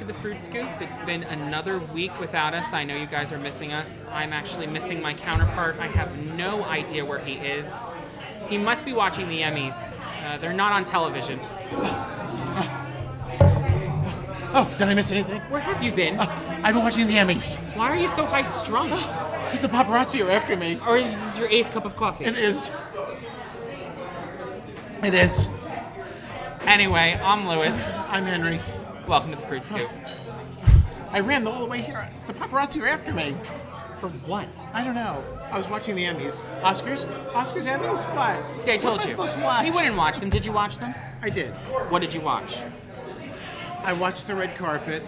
the Fruit Scoop. It's been another week without us. I know you guys are missing us. I'm actually missing my counterpart. I have no idea where he is. He must be watching the Emmys. They're not on television. Oh, did I miss anything? Where have you been? I've been watching the Emmys. Why are you so high-strung? Because the paparazzi are after me. Or is this your 8th cup of coffee? It is. It is. Anyway, I'm Lewis. I'm Henry. Welcome to the Fruit Scoop. I ran all the way here. The paparazzi are after me. For what? I don't know. I was watching the Emmys. Oscars? Oscars, Emmys? What? See, I told what you. Am I supposed to watch? You wouldn't watch them. Did you watch them? I did. What did you watch? I watched the red carpet.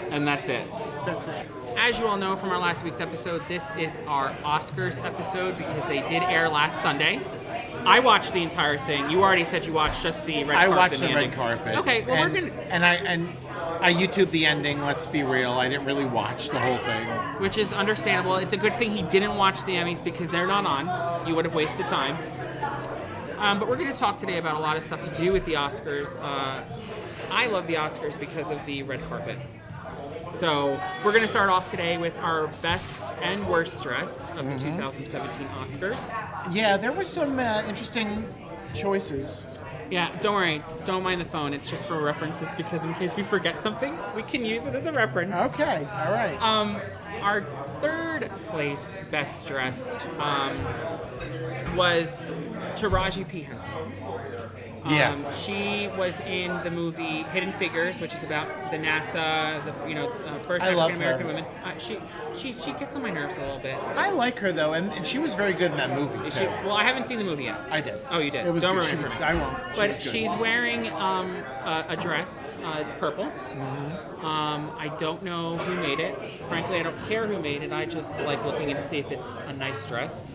And that's it. That's it. As you all know from our last week's episode, this is our Oscars episode because they did air last Sunday. I watched the entire thing. You already said you watched just the red carpet. I watched the ending. red carpet. Okay, well and, we're gonna. And I YouTubed the ending. Let's be real. I didn't really watch the whole thing. Which is understandable. It's a good thing he didn't watch the Emmys because they're not on. You would have wasted time. But we're going to talk today about a lot of stuff to do with the Oscars. I love the Oscars because of the red carpet. So we're going to start off today with our best and worst dress of the 2017 Oscars. Yeah, there were some interesting choices. Yeah, don't worry. Don't mind the phone. It's just for references because in case we forget something, we can use it as a reference. Okay, all right. Our third place best dressed was Taraji P. Henson. Yeah. She was in the movie Hidden Figures, which is about the NASA, first I love African American her. woman. She gets on my nerves a little bit. I like her though, and she was very good in that movie Is too. well, I haven't seen the movie yet. I did. Oh, you did. It was Don't good. ruin She it was, for me. I won't. But she's wearing a dress. It's purple. I don't know who made it. Frankly, I don't care who made it. I just like looking in to see if it's a nice dress.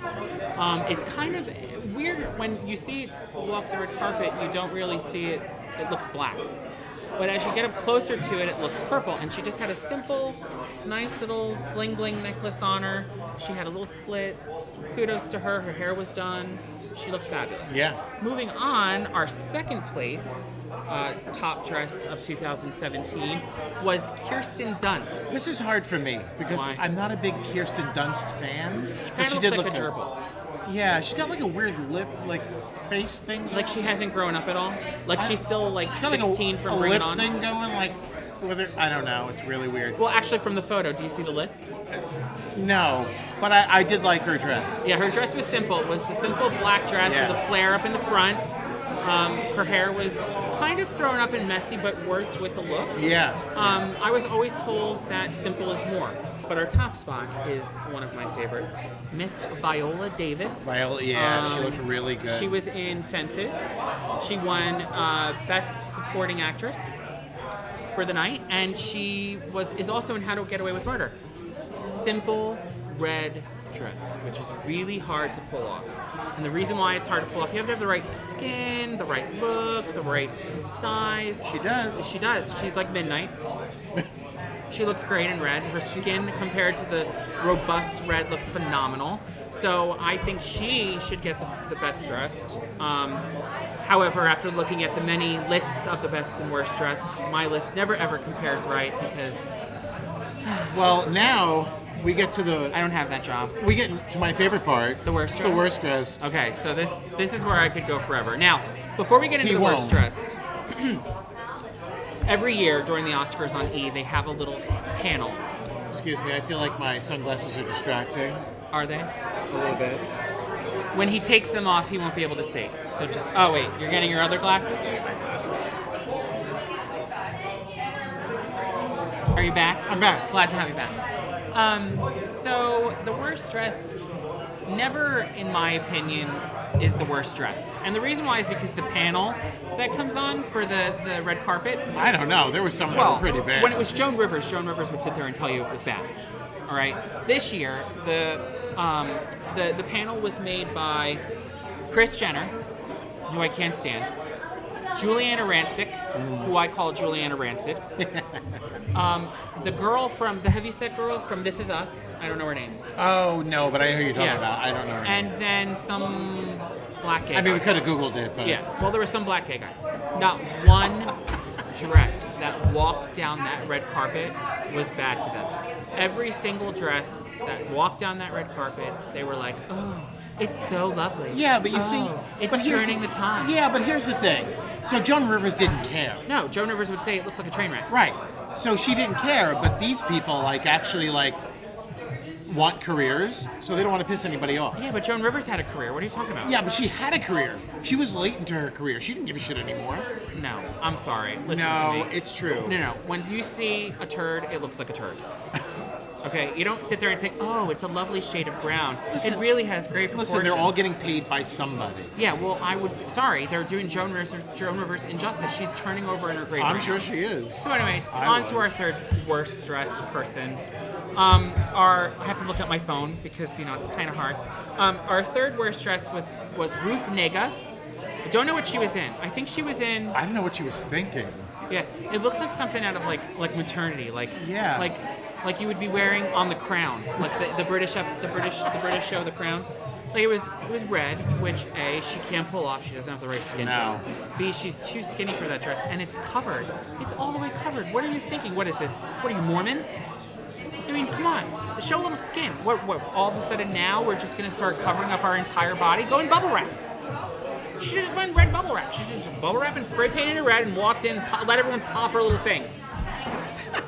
It's kind of weird when you see it walk the red carpet. You don't really see it. It looks black. But as you get up closer to it, it looks purple. And she just had a simple, nice little bling bling necklace on her. She had a little slit. Kudos to her. Her hair was done. She looked fabulous. Yeah. Moving on, our second place top dress of 2017 was Kirsten Dunst. This is hard for me because Why? I'm not a big Kirsten Dunst fan. But she Kinda did looks look like a good. gerbil. Yeah, she's got like a weird lip, like face thing. Like she hasn't grown up at all. Like she's still like She's got 16 like from a Bring lip It On. thing going, like with her. I don't know. It's really weird. Well, actually, from the photo, do you see the lip? No, but I did like her dress. Yeah, her dress was simple. It was a simple black dress Yeah. with a flare up in the front. Her hair was kind of thrown up and messy, but worked with the look. Yeah. I was always told that simple is more. But our top spot is one of my favorites, Miss Viola Davis. Viola, she looked really good. She was in Fences. She won Best Supporting Actress for the night, and she is also in How to Get Away with Murder. Simple red dress, which is really hard to pull off. And the reason why it's hard to pull off, you have to have the right skin, the right look, the right size. She does. She does. She's like Midnight. She looks great in red. Her skin compared to the robust red looked phenomenal. So I think she should get the best dressed. However, after looking at the many lists of the best and worst dressed, my list never ever compares right because Well, now we get to I don't have that job. we get to my favorite part. The worst dressed? The worst dressed. Okay, so this is where I could go forever. Now, before we get into He the worst won't. dressed, every year during the Oscars on E, they have a little panel. Excuse me, I feel like my sunglasses are distracting Are they? a little bit. When he takes them off, he won't be able to see. So just, oh wait, you're getting your other glasses? Are you back? I'm back. Glad to have you back. So the worst dressed, never, in my opinion, is the worst dressed. And the reason why is because the panel that comes on for the red carpet. I don't know. There was some that were pretty bad. When it was Joan Rivers would sit there and tell you it was bad. All right. This year, the panel was made by Kris Jenner, who I can't stand, Juliana Rancic, who I call Juliana Rancid, the girl from the heavyset girl from This Is Us. I don't know her name. Oh no, but I know who you're talking Yeah. about. I don't know. Her name. And then some black gay I mean, we guy. could have Googled it, but Yeah, well, there was some black gay guy. Not one dress that walked down that red carpet was bad to them. Every single dress that walked down that red carpet, they were like, oh, it's so lovely. Yeah, but you see... It's but here's- turning the tide. Yeah, but here's the thing. So Joan Rivers didn't care. No, Joan Rivers would say it looks like a train wreck. Right. So she didn't care, but these people, like, actually, like, want careers, so they don't want to piss anybody off. Yeah, but Joan Rivers had a career. What are you talking about? Yeah, but she had a career. She was late into her career. She didn't give a shit anymore. No, I'm sorry. Listen No, to me. it's true. No. When you see a turd, it looks like a turd. Okay, you don't sit there and say, oh, it's a lovely shade of brown. It really has great proportions. Listen, they're all getting paid by somebody. Yeah, well, sorry, they're doing Joan Rivers injustice. She's turning over in her grave. I'm right sure now. she is. So anyway, I on was. to our third worst dressed person. I have to look at my phone because, it's kind of hard. Our third worst dressed was Ruth Negga. I don't know what she was in. I think she was in... I don't know what she was thinking. Yeah, it looks like something out of like maternity, Yeah. like you would be wearing on The Crown, like the British show The Crown. Like it was red, which A, she can't pull off. She doesn't have the right skin No. tone. B, she's too skinny for that dress, and it's covered. It's all the way covered. What are you thinking? What is this? What are you, Mormon? I mean, come on. Show a little skin. What? All of a sudden now we're just gonna start covering up our entire body? Go in bubble wrap. She should just went red bubble wrap. She should just bubble wrap and spray painted it red and walked in, let everyone pop her little things.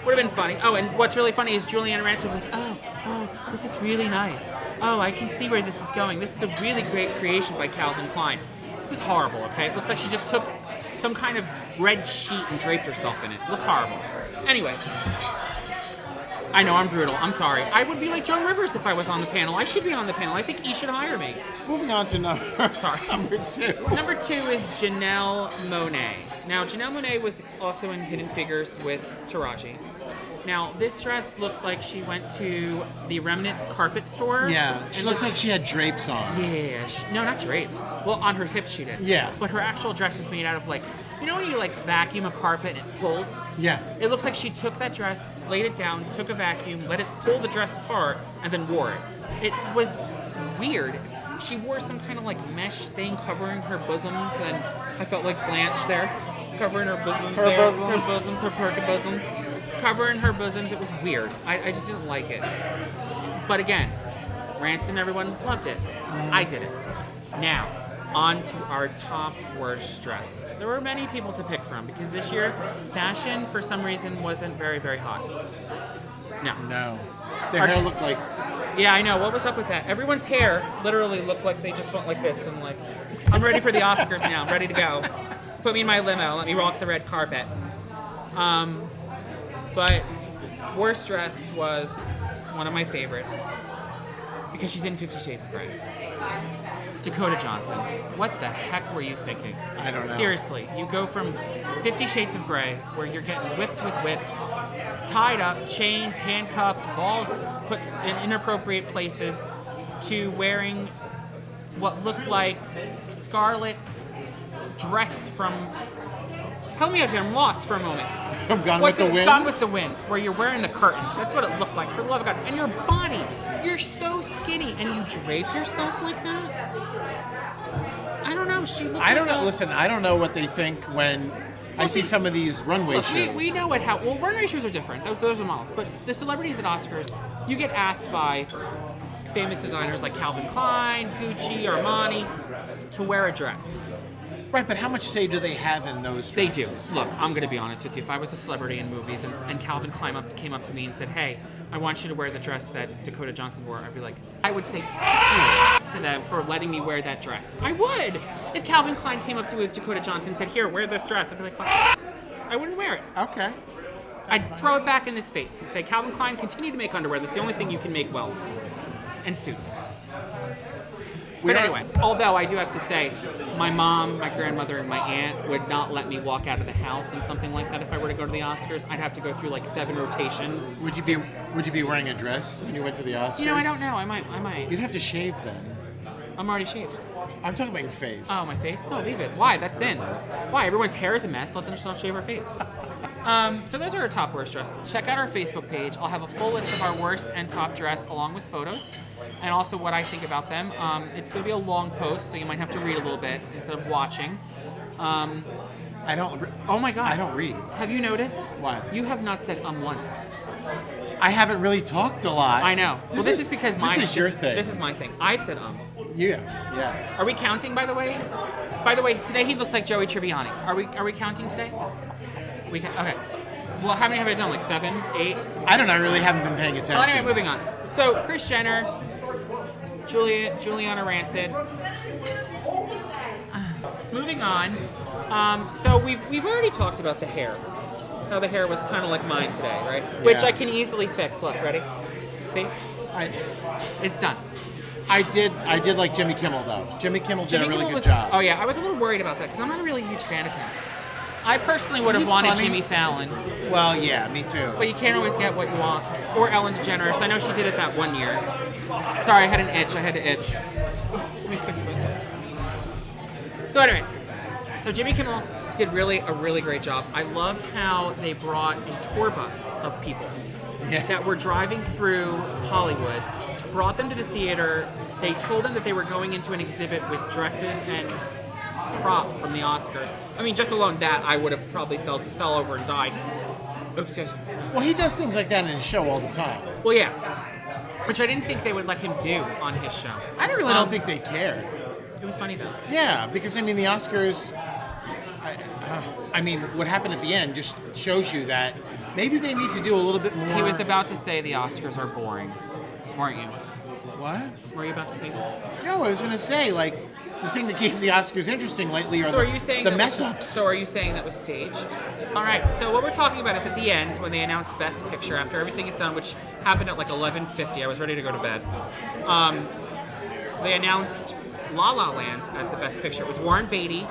Would have been funny. Oh, and what's really funny is Juliana Rancic would be like, oh, this is really nice. Oh, I can see where this is going. This is a really great creation by Calvin Klein. It was horrible, okay? It looks like she just took some kind of red sheet and draped herself in it. It looked horrible. Anyway. I know, I'm brutal. I'm sorry. I would be like Joan Rivers if I was on the panel. I should be on the panel. I think he should hire me. Moving on to number 2. Number 2 is Janelle Monáe. Now, Janelle Monáe was also in Hidden Figures with Taraji. Now, this dress looks like she went to the Remnants carpet store. Yeah, she and looks this- like she had drapes on. Yeah, no, not drapes. Well, on her hips she did. Yeah. But her actual dress was made out of you know when you vacuum a carpet and it pulls? Yeah. It looks like she took that dress, laid it down, took a vacuum, let it pull the dress apart, and then wore it. It was weird. She wore some kind of mesh thing covering her bosoms, and I felt like Blanche there, covering her bosoms her perky bosoms, covering her bosoms. It was weird. I just didn't like it. But again, Rancid and everyone loved it. I didn't. Now, on to our top worst dressed. There were many people to pick from because this year, fashion for some reason wasn't very, very hot. No. Their hair looked like... Yeah, I know. What was up with that? Everyone's hair literally looked like they just went like this. And I'm ready for the Oscars now. I'm ready to go. Put me in my limo. Let me walk the red carpet. But worst dressed was one of my favorites because she's in 50 Shades of Grey. Dakota Johnson. What the heck were you thinking? I don't know. Seriously, you go from 50 Shades of Grey, where you're getting whipped with whips, tied up, chained, handcuffed, balls put in inappropriate places, to wearing what looked like Scarlett's dress from... Help me out here, I'm lost for a moment. From Gone with the Wind? Gone with the Wind, where you're wearing the curtains. That's what it looked like, for the love of God. And your body, you're so skinny, and you drape yourself like that? I don't know. She looked I don't like know. Listen, I don't know what they think when I see some of these runway Look, shows. we know well, runway shows are different. Those are models. But the celebrities at Oscars, you get asked by famous designers like Calvin Klein, Gucci, Armani, to wear a dress. Right, but how much say do they have in those They dresses? do. Look, I'm going to be honest with you. If I was a celebrity in movies and Calvin Klein came up to me and said, hey, I want you to wear the dress that Dakota Johnson wore, I'd be like, I would say thank you to them for letting me wear that dress. I would! If Calvin Klein came up to me with Dakota Johnson and said, here, wear this dress, I'd be like, fuck it. I wouldn't wear it. Okay. I'd throw it back in his face and say, Calvin Klein, continue to make underwear. That's the only thing you can make well. And suits. But anyway, although I do have to say, my mom, my grandmother, and my aunt would not let me walk out of the house in something like that if I were to go to the Oscars. I'd have to go through 7 rotations. Would you be wearing a dress when you went to the Oscars? I don't know. I might. You'd have to shave then. I'm already shaved. I'm talking about your face. Oh, my face? No, leave it. Why? That's in. Why? Everyone's hair is a mess. Let them just not shave her face. So those are our top worst dress. Check out our Facebook page. I'll have a full list of our worst and top dress along with photos and also what I think about them. It's going to be a long post, so you might have to read a little bit instead of watching. I don't. Oh my God. I don't read. Have you noticed? What? You have not said once. I haven't really talked a lot. I know. Well, this is because This is your thing. This is my thing. I've said Yeah. Are we counting, by the way? By the way, today he looks like Joey Tribbiani. Are we counting today? We can. Okay. Well, how many have I done? Like 7, 8? I don't know. I really haven't been paying attention. Well, anyway, moving on. So, Kris Jenner, Juliana Rancid. Moving on. So we've already talked about the hair. How the hair was kind of like mine today, right? Which I can easily fix. Look, ready? See? It's done. I did like Jimmy Kimmel though. Jimmy Kimmel did a really good job. Oh yeah, I was a little worried about that because I'm not a really huge fan of him. I personally would have He's wanted funny. Jimmy Fallon. Well, yeah, me too. But you can't always get what you want. Or Ellen DeGeneres. I know she did it that one year. Sorry, I had an itch. I had to itch. Let me fix myself. So anyway, so Jimmy Kimmel did a really great job. I loved how they brought a tour bus of people that were driving through Hollywood, brought them to the theater. They told them that they were going into an exhibit with dresses and props from the Oscars. I mean, just alone that, I would have probably fell over and died. Oops, excuse me. Well, he does things like that in his show all the time. Well, yeah. Which I didn't think they would let him do on his show. I really don't think they cared. It was funny, though. Yeah, because I mean, the Oscars. I mean, what happened at the end just shows you that maybe they need to do a little bit more. He was about to say the Oscars are boring, weren't you? What? Were you about to say that? No, I was going to say, like, the thing that keeps the Oscars interesting lately are So are you saying the that mess-ups. So are you saying that was staged? All right, so what we're talking about is at the end, when they announced Best Picture, after everything is done, which happened at like 11:50, I was ready to go to bed, they announced La La Land as the Best Picture. It was Warren Beatty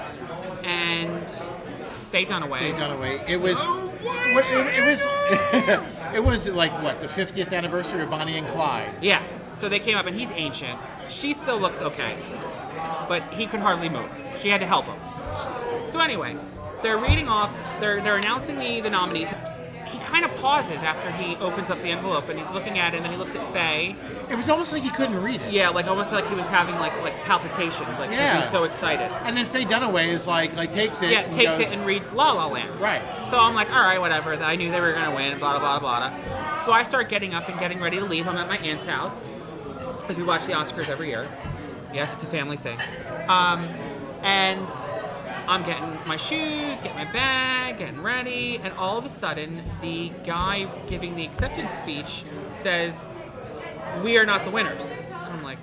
and Faye Dunaway. It was... It was like, what, the 50th anniversary of Bonnie and Clyde. Yeah, so they came up, and he's ancient. She still looks okay, but he could hardly move. She had to help him. So anyway, they're reading off, they're announcing the nominees. He kind of pauses after he opens up the envelope, and he's looking at it, and then he looks at Faye. It was almost like he couldn't read it. Yeah, like almost like he was having like palpitations, like 'cause he was so excited. And then Faye Dunaway is like takes it. Yeah, and takes goes, it and reads La La Land. Right. So I'm like, all right, whatever. I knew they were gonna win. Blah blah blah blah. So I start getting up and getting ready to leave. I'm at my aunt's house because we watch the Oscars every year. Yes, it's a family thing. And I'm getting my shoes, getting my bag, getting ready, and all of a sudden, the guy giving the acceptance speech says, "We are not the winners." And I'm like,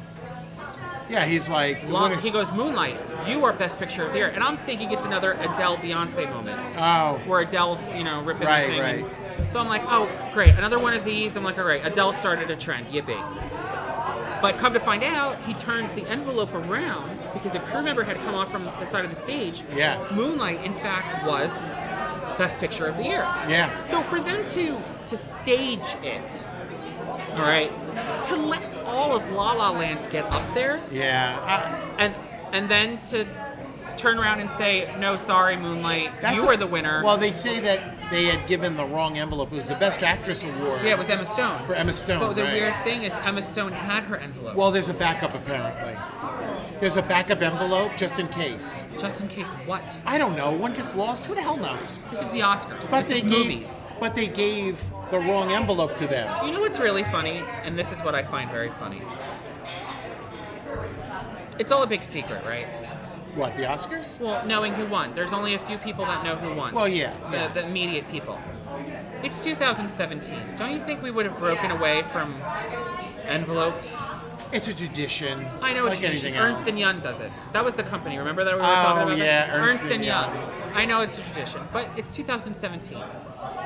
yeah, he's like... he goes, "Moonlight, you are Best Picture of the Year." And I'm thinking it's another Adele Beyonce moment. Oh. Where Adele's, ripping the thing. Right. So I'm like, oh, great, another one of these. I'm like, all right, Adele started a trend, yippee. But come to find out, he turns the envelope around because a crew member had come off from the side of the stage. Yeah. Moonlight, in fact, was Best Picture of the Year. Yeah. So for them to stage it, all right, to let all of La La Land get up there, Yeah. and then to turn around and say, no, sorry, Moonlight, you were the winner. Well, they say that they had given the wrong envelope. It was the Best Actress Award. Yeah, it was Emma Stone. For Emma Stone, But the right. weird thing is Emma Stone had her envelope. Well, there's a backup, apparently. There's a backup envelope just in case. Just in case what? I don't know. One gets lost. Who the hell knows? This is the Oscars. But this they is gave, movies. But they gave the wrong envelope to them. You know what's really funny? And this is what I find very funny. It's all a big secret, right? What, the Oscars? Well, knowing who won. There's only a few people that know who won. Well, yeah. The immediate people. It's 2017. Don't you think we would have broken away from envelopes? It's a tradition. I know it's like a anything tradition. else. Ernst & Young does it. That was the company. Remember that we were talking about? Yeah, that? Ernst & & Young. I know it's a tradition, but it's 2017.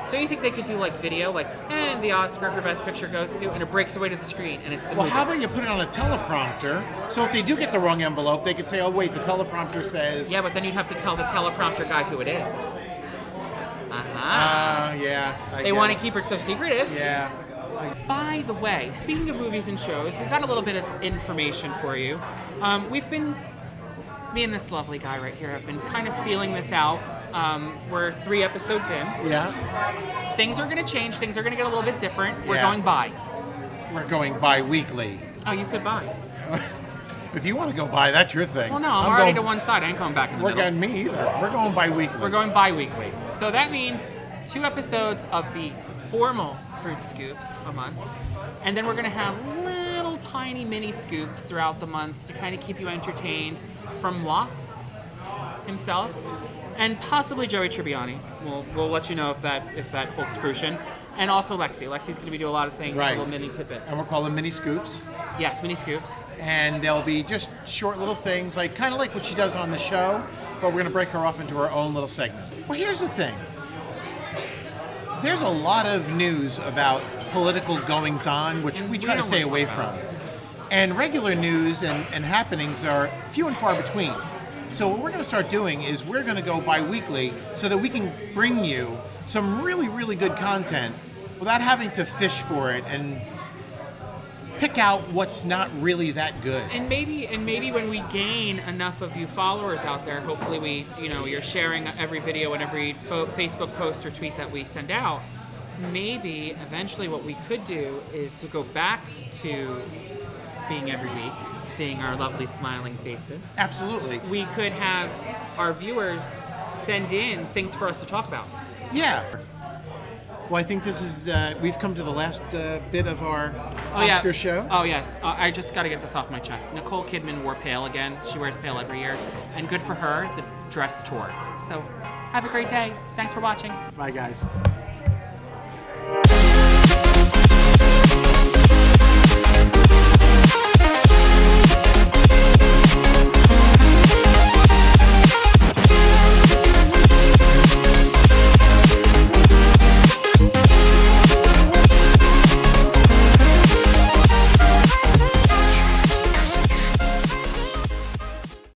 Don't you think they could do like video, like, and the Oscar for Best Picture goes to, and it breaks away to the screen, and it's the Well, movie. how about you put it on a teleprompter? So if they do get the wrong envelope, they could say, "Oh wait, the teleprompter says." Yeah, but then you'd have to tell the teleprompter guy who it is. Uh-huh. Yeah. They want to keep it so secretive. Yeah. By the way, speaking of movies and shows, we got a little bit of information for you. Me and this lovely guy right here have been kind of feeling this out. We're 3 episodes in. Yeah. Things are going to change. Things are going to get a little bit different. We're Yeah. going bi. We're going bi-weekly. Oh, you said bi. If you want to go by, that's your thing. Well, no, I'm already to one side. I ain't going back in the We're middle. going me either. We're going bi-weekly. We're going bi-weekly. So that means 2 episodes of the formal Fruit Scoops a month. And then we're going to have little tiny mini scoops throughout the month to kind of keep you entertained from moi himself and possibly Joey Tribbiani. We'll let you know if that holds fruition. And also Lexi. Lexi's going to be doing a lot of things, Right. little mini tidbits. And we'll call them mini scoops. Yes, mini scoops. And they'll be just short little things, like kind of like what she does on the show, but we're going to break her off into her own little segment. Well, here's the thing. There's a lot of news about political goings-on, which we try to stay away from. And regular news and happenings are few and far between. So what we're going to start doing is we're going to go bi-weekly so that we can bring you some really, really good content without having to fish for it and pick out what's not really that good. And maybe when we gain enough of you followers out there, hopefully you're sharing every video and every Facebook post or tweet that we send out. Maybe eventually what we could do is to go back to being every week, seeing our lovely smiling faces. Absolutely. We could have our viewers send in things for us to talk about. Yeah. Well, I think this is, we've come to the last bit of our Oscar show. Oh, yes. I just got to get this off my chest. Nicole Kidman wore pale again. She wears pale every year. And good for her, the dress tore. So have a great day. Thanks for watching. Bye, guys.